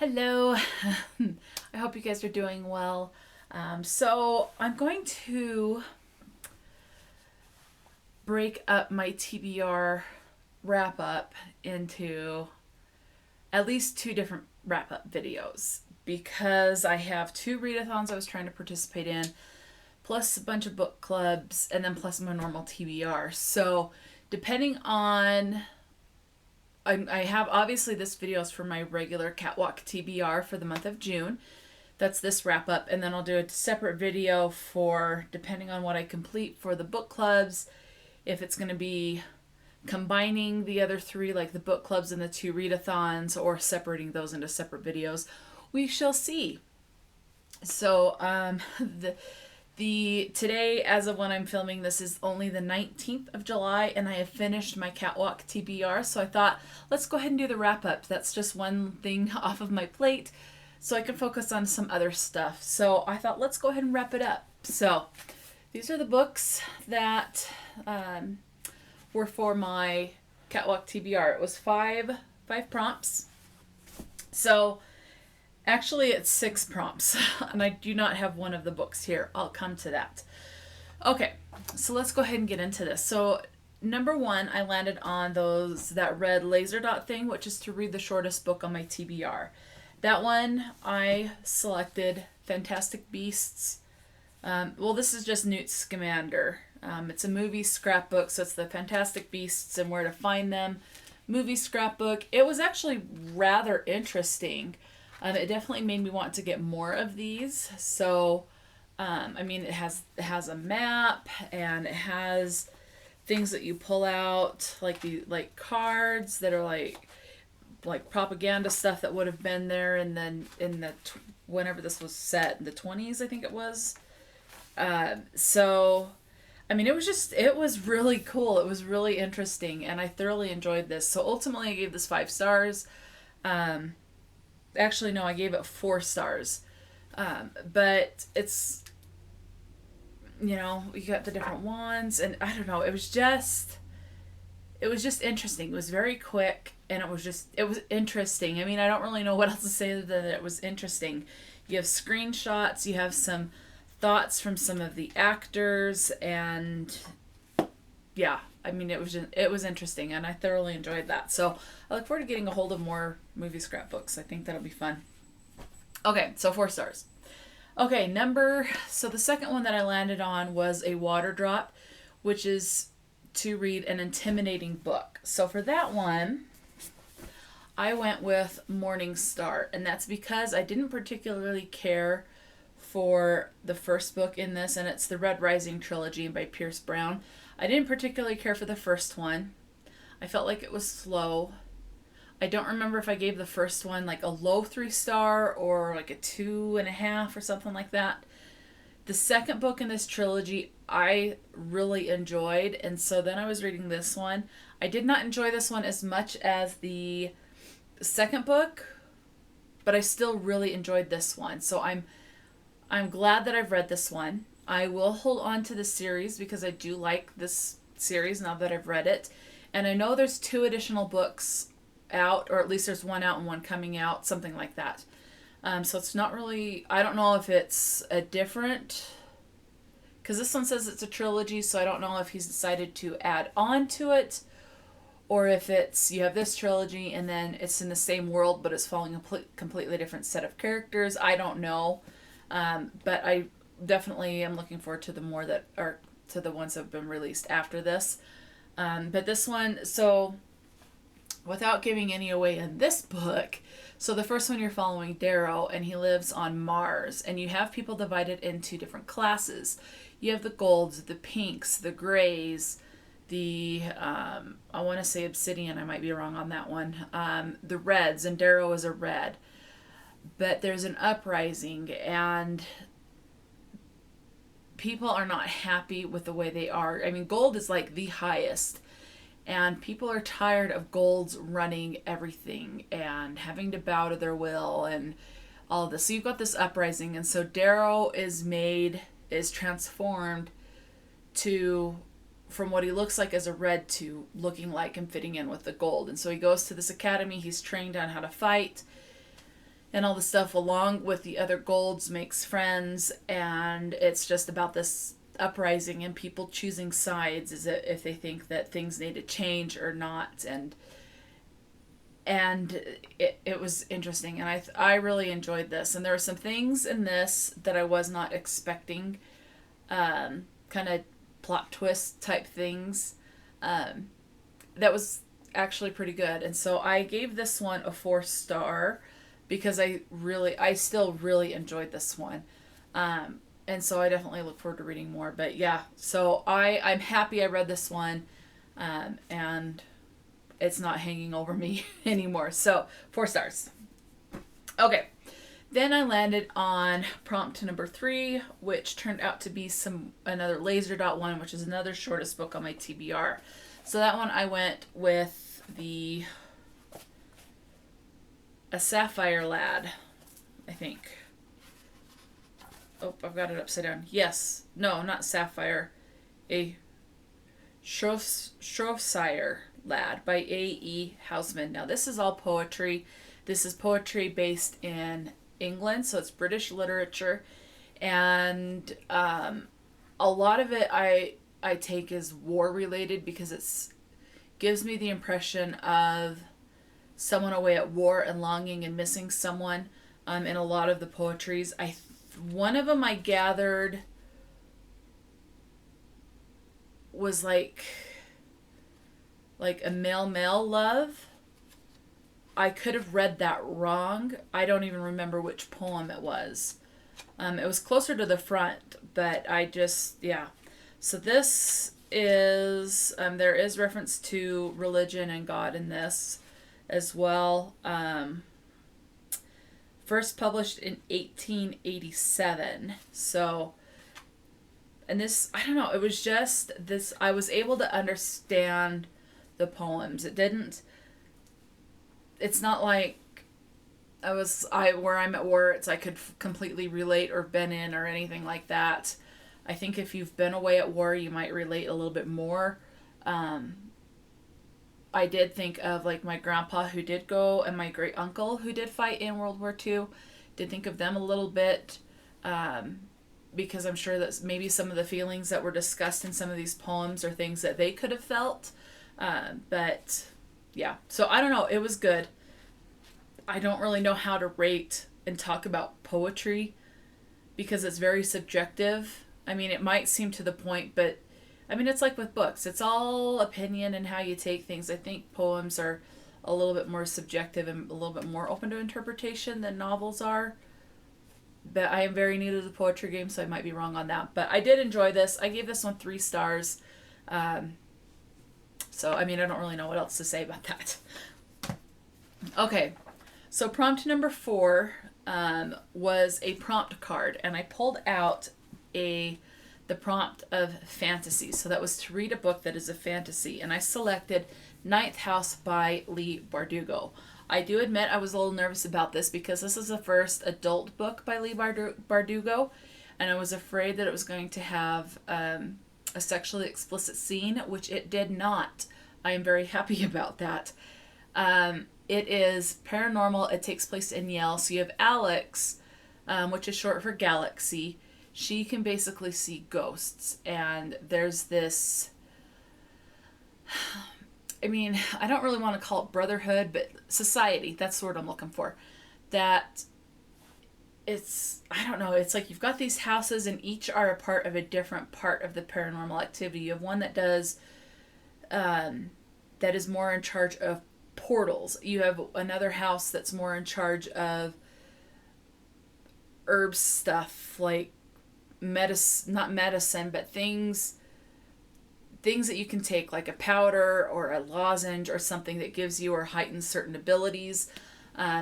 Hello. I hope you guys are doing well. So I'm going to break up my TBR wrap up into at least two different wrap up videos because I have two readathons I was trying to participate in, plus a bunch of book clubs, and then plus my normal TBR. So depending on I have obviously this video is for my regular catwalk TBR for the month of June. That's this wrap up, and then I'll do a separate video for depending on what I complete for the book clubs, if it's going to be combining the other three, like the book clubs and the two readathons, or separating those into separate videos. We shall see. So the today, as of when I'm filming this, is only the 19th of July, and I have finished my catwalk TBR, so I thought, let's go ahead and do the wrap-up. That's just one thing off of my plate, so I can focus on some other stuff. So I thought, let's go ahead and wrap it up. So these are the books that were for my catwalk TBR. It was five prompts. So actually, it's 6 prompts, and I do not have one of the books here. I'll come to that. Okay, so let's go ahead and get into this. So number 1, I landed on that red laser dot thing, which is to read the shortest book on my TBR. That one, I selected Fantastic Beasts. Well, this is just Newt Scamander. It's a movie scrapbook, so it's the Fantastic Beasts and Where to Find Them movie scrapbook. It was actually rather interesting. It definitely made me want to get more of these. So, I mean, it has a map, and it has things that you pull out, like cards that are like propaganda stuff that would have been there, and then whenever this was set in the 20s, I think it was. So, I mean, it was really cool. It was really interesting, and I thoroughly enjoyed this. So ultimately, I gave this 5 stars. Actually, no, I gave it 4 stars. But it's, you got the different ones, and I don't know, it was just interesting. It was very quick, and it was interesting. I mean, I don't really know what else to say other than it was interesting. You have screenshots, you have some thoughts from some of the actors, and yeah, I mean, it was interesting, and I thoroughly enjoyed that. So I look forward to getting a hold of more movie scrapbooks. I think that'll be fun. Okay, so 4 stars. Okay, so the second one that I landed on was a water drop, which is to read an intimidating book. So for that one, I went with Morning Star, and that's because I didn't particularly care for the first book in this, and it's the Red Rising trilogy by Pierce Brown. I didn't particularly care for the first one. I felt like it was slow. I don't remember if I gave the first one like a low 3-star or like a 2.5 or something like that. The second book in this trilogy I really enjoyed, and so then I was reading this one. I did not enjoy this one as much as the second book, but I still really enjoyed this one. So I'm glad that I've read this one. I will hold on to the series because I do like this series now that I've read it. And I know there's 2 additional books out, or at least there's one out and one coming out, something like that. So it's not really, I don't know if it's a different, because this one says it's a trilogy, so I don't know if he's decided to add on to it, or if it's, you have this trilogy and then it's in the same world, but it's following a completely different set of characters. I don't know. But I definitely am looking forward to the more that are to the ones that have been released after this. But this one, so without giving any away in this book, so the first one you're following Darrow, and he lives on Mars, and you have people divided into different classes. You have the golds, the pinks, the grays, the, I want to say obsidian, I might be wrong on that one, the reds, and Darrow is a red. But there's an uprising, and people are not happy with the way they are. I mean, gold is like the highest, and people are tired of golds running everything and having to bow to their will and all of this. So you've got this uprising, and so Darrow is transformed from what he looks like as a red to looking like and fitting in with the gold. And so he goes to this academy, he's trained on how to fight. and all the stuff along with the other golds makes friends, and it's just about this uprising and people choosing sides as if they think that things need to change or not, and it was interesting, and I really enjoyed this, and there were some things in this that I was not expecting, kind of plot twist type things, that was actually pretty good, and so I gave this one a 4-star because I still really enjoyed this one, and so I definitely look forward to reading more. But yeah, so I'm happy I read this one, and it's not hanging over me anymore. So 4 stars. Okay. Then I landed on prompt number 3, which turned out to be another laser dot one, which is another shortest book on my TBR. So that one I went with a Sapphire Lad, I think. Oh, I've got it upside down. Yes. No, not Sapphire. A Shropshire Lad by A.E. Housman. Now, this is all poetry. This is poetry based in England, so it's British literature. And a lot of it I take as war-related because it gives me the impression of someone away at war and longing and missing someone, in a lot of the poetries. One of them I gathered was like a male love. I could have read that wrong. I don't even remember which poem it was. It was closer to the front, but yeah. So this is, there is reference to religion and God in this as well. First published in 1887. So, and this, I don't know, it was just this, I was able to understand the poems. It's not like where I'm at war, I could completely relate or been in or anything like that. I think if you've been away at war, you might relate a little bit more. I did think of like my grandpa who did go and my great uncle who did fight in World War II. Did think of them a little bit, because I'm sure that maybe some of the feelings that were discussed in some of these poems are things that they could have felt. But yeah, so I don't know. It was good. I don't really know how to rate and talk about poetry because it's very subjective. I mean, it might seem to the point, but I mean, it's like with books. It's all opinion and how you take things. I think poems are a little bit more subjective and a little bit more open to interpretation than novels are. But I am very new to the poetry game, so I might be wrong on that. But I did enjoy this. I gave this one 3 stars. So, I mean, I don't really know what else to say about that. Okay, so prompt number 4 was a prompt card. And I pulled out the prompt of fantasy. So that was to read a book that is a fantasy. And I selected Ninth House by Leigh Bardugo. I do admit I was a little nervous about this because this is the first adult book by Leigh Bardugo. And I was afraid that it was going to have a sexually explicit scene, which it did not. I am very happy about that. It is paranormal. It takes place in Yale. So you have Alex, which is short for Galaxy. She can basically see ghosts. And there's this, I mean, I don't really want to call it brotherhood, but society. That's the word I'm looking for. That it's, I don't know, it's like you've got these houses and each are a part of a different part of the paranormal activity. You have one that does, that is more in charge of portals. You have another house that's more in charge of herb stuff, like not medicine, but things that you can take, like a powder or a lozenge or something that gives you or heightens certain abilities.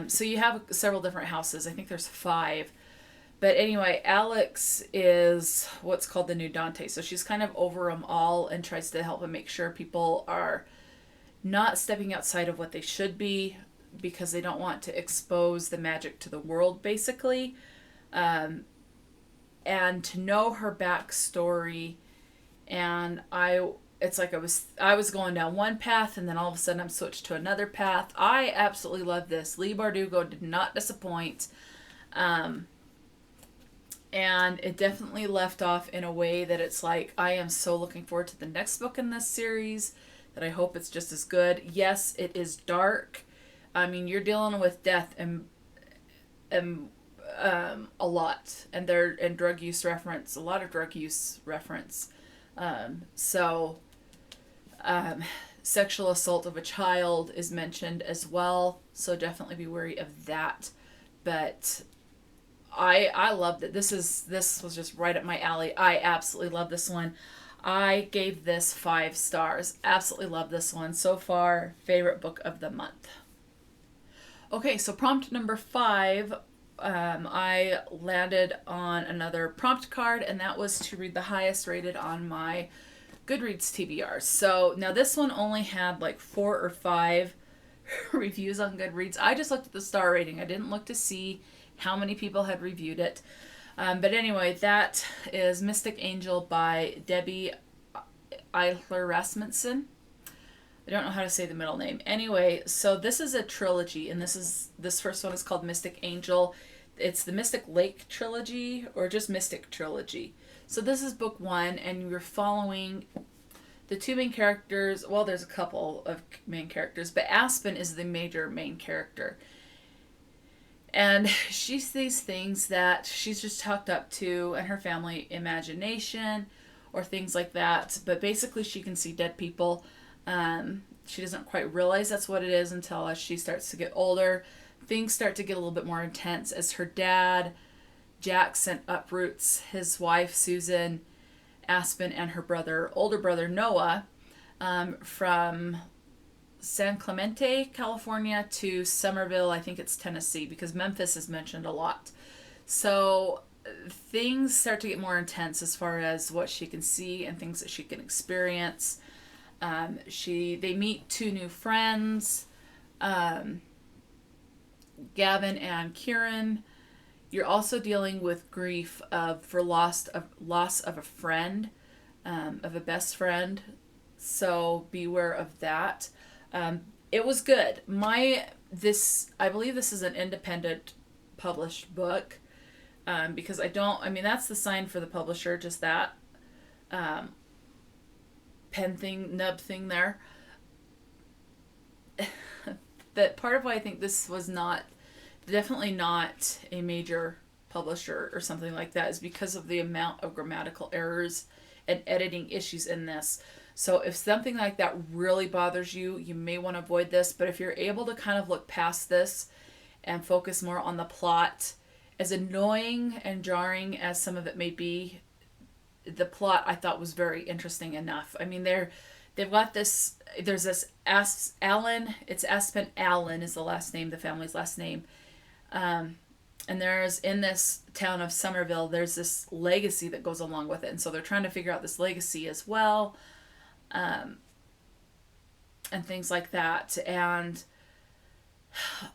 So you have several different houses. I think there's 5. But anyway, Alex is what's called the new Dante. So she's kind of over them all and tries to help and make sure people are not stepping outside of what they should be because they don't want to expose the magic to the world, basically. And to know her backstory, and I it's like I was going down one path, and then all of a sudden I'm switched to another path. I absolutely love this. Leigh Bardugo did not disappoint. And it definitely left off in a way that it's like, I am so looking forward to the next book in this series, that I hope it's just as good. Yes, it is dark. I mean, you're dealing with death and a lot, and drug use reference, a lot of drug use reference. So sexual assault of a child is mentioned as well, so definitely be wary of that. But I loved it. This was just right up my alley. I absolutely love this one. I gave this 5 stars. Absolutely love this one. So far, favorite book of the month. Okay, so prompt number 5, I landed on another prompt card, and that was to read the highest rated on my Goodreads TBR. So now this one only had like 4 or 5 reviews on Goodreads. I just looked at the star rating. I didn't look to see how many people had reviewed it. But anyway, that is Mystic Angel by Debbie Ihler Rasmussen. I don't know how to say the middle name. Anyway, so this is a trilogy, and this first one is called Mystic Angel. It's the Mystic Lake trilogy, or just Mystic trilogy. So this is book 1, and you're following the 2 main characters. Well, there's a couple of main characters, but Aspen is the major main character. And she sees things that she's just hooked up to and her family imagination or things like that. But basically she can see dead people. She doesn't quite realize that's what it is until as she starts to get older. Things start to get a little bit more intense as her dad, Jackson, uproots his wife, Susan, Aspen, and her older brother, Noah, from San Clemente, California to Somerville, I think it's Tennessee, because Memphis is mentioned a lot. So things start to get more intense as far as what she can see and things that she can experience. They meet 2 new friends, Gavin and Kieran. You're also dealing with grief for loss of a friend, of a best friend. So beware of that. It was good. I believe this is an independent published book, because that's the sign for the publisher, just that pen thing, nub thing there. But part of why I think this was definitely not a major publisher or something like that is because of the amount of grammatical errors and editing issues in this. So if something like that really bothers you, you may want to avoid this. But if you're able to kind of look past this and focus more on the plot, as annoying and jarring as some of it may be, the plot I thought was very interesting enough. I mean, they've got this, there's this Allen, it's Aspen Allen is the last name, the family's last name. And there's, in this town of Somerville, there's this legacy that goes along with it. And so they're trying to figure out this legacy as well. And things like that. And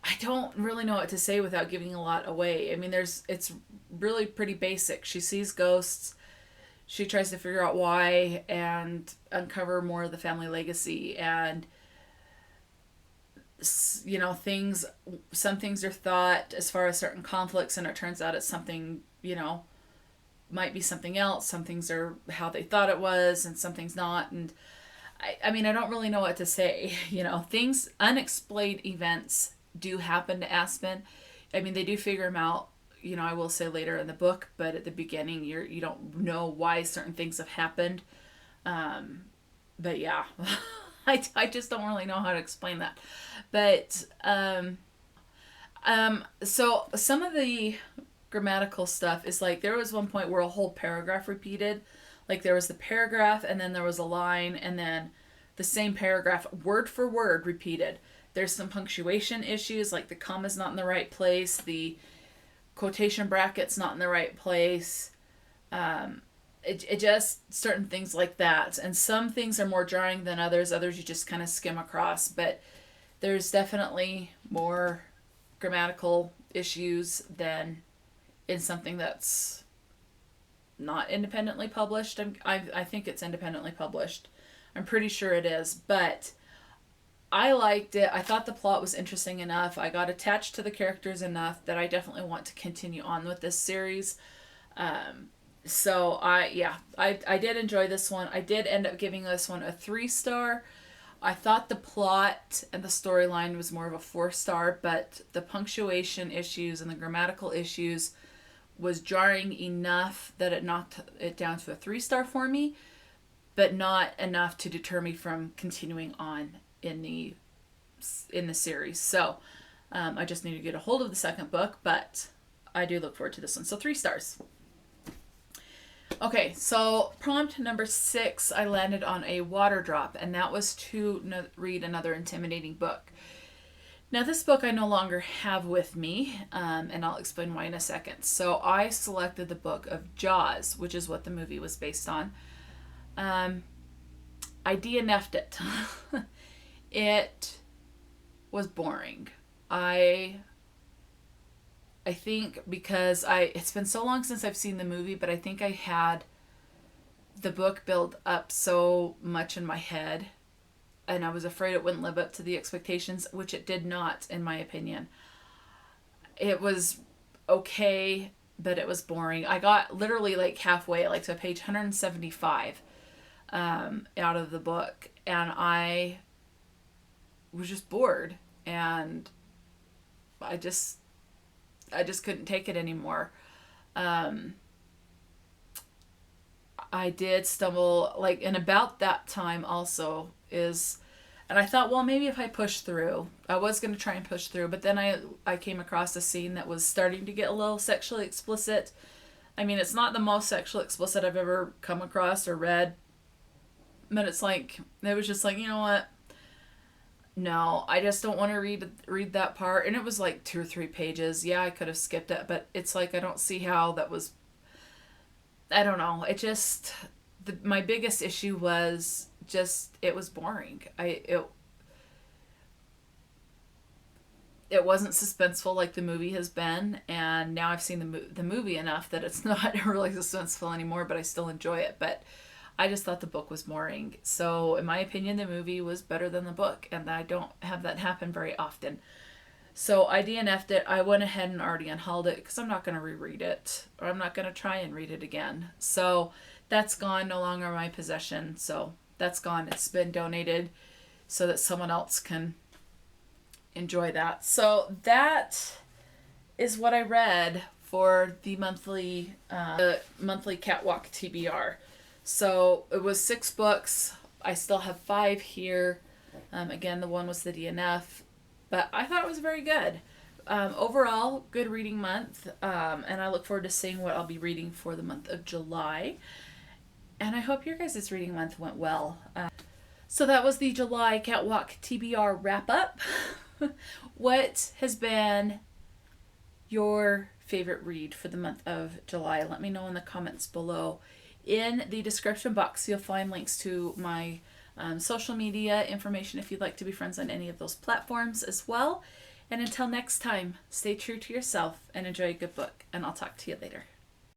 I don't really know what to say without giving a lot away. I mean, it's really pretty basic. She sees ghosts. She tries to figure out why and uncover more of the family legacy. And, you know, some things are thought as far as certain conflicts, and it turns out it's something, you know, might be something else. Some things are how they thought it was, and some things not. And I mean, I don't really know what to say. You know, unexplained events do happen to Aspen. I mean, they do figure them out, you know, I will say later in the book, but at the beginning, you don't know why certain things have happened. But yeah, I just don't really know how to explain that. But, so some of the grammatical stuff is like, there was one point where a whole paragraph repeated. Like there was the paragraph, and then there was a line, and then the same paragraph word for word repeated. There's some punctuation issues, like the comma's not in the right place, the quotation bracket's not in the right place. It just certain things like that. And some things are more jarring than others. Others you just kind of skim across. But there's definitely more grammatical issues than in something that's not independently published. I think it's independently published. I'm pretty sure it is, but I liked it. I thought the plot was interesting enough. I got attached to the characters enough that I definitely want to continue on with this series. So I did enjoy this one. I did end up giving this one a 3-star. I thought the plot and the storyline was more of a 4-star, but the punctuation issues and the grammatical issues was jarring enough that it knocked it down to a 3-star for me, but not enough to deter me from continuing on in the series. So I just need to get a hold of the second book, but I do look forward to this one. So 3 stars. Okay, so prompt number 6, I landed on a water drop, and that was to read another intimidating book. Now, this book I no longer have with me, and I'll explain why in a second. So I selected the book of Jaws, which is what the movie was based on. I DNF'd it. It was boring. I think because it's been so long since I've seen the movie, but I think I had the book built up so much in my head, and I was afraid it wouldn't live up to the expectations, which it did not, in my opinion. It was okay, but it was boring. I got literally like halfway, like to page 175 out of the book, and I was just bored, and I just couldn't take it anymore. I did stumble, like, and about that time also is, and I thought, well, maybe if I push through, I was going to try and push through, but then I came across a scene that was starting to get a little sexually explicit. I mean, it's not the most sexually explicit I've ever come across or read, but it's like, it was just like, you know what? No, I just don't want to read that part. And it was like 2 or 3 pages. Yeah, I could have skipped it, but it's like I don't see how that was. I don't know. It just my biggest issue was just it was boring. It wasn't suspenseful like the movie has been, and now I've seen the movie enough that it's not really suspenseful anymore. But I still enjoy it. But I just thought the book was boring. So in my opinion, the movie was better than the book, and I don't have that happen very often. So I DNF'd it. I went ahead and already unhauled it because I'm not going to reread it, or I'm not going to try and read it again. So that's gone, no longer in my possession. So that's gone. It's been donated so that someone else can enjoy that. So that is what I read for the monthly Catwalk TBR. So it was 6 books. I still have 5 here. Again, the one was the DNF, but I thought it was very good. Overall, good reading month, and I look forward to seeing what I'll be reading for the month of July. And I hope your guys' reading month went well. So that was the July Catwalk TBR wrap-up. What has been your favorite read for the month of July? Let me know in the comments below. In the description box, you'll find links to my social media information if you'd like to be friends on any of those platforms as well. And until next time, stay true to yourself and enjoy a good book. And I'll talk to you later.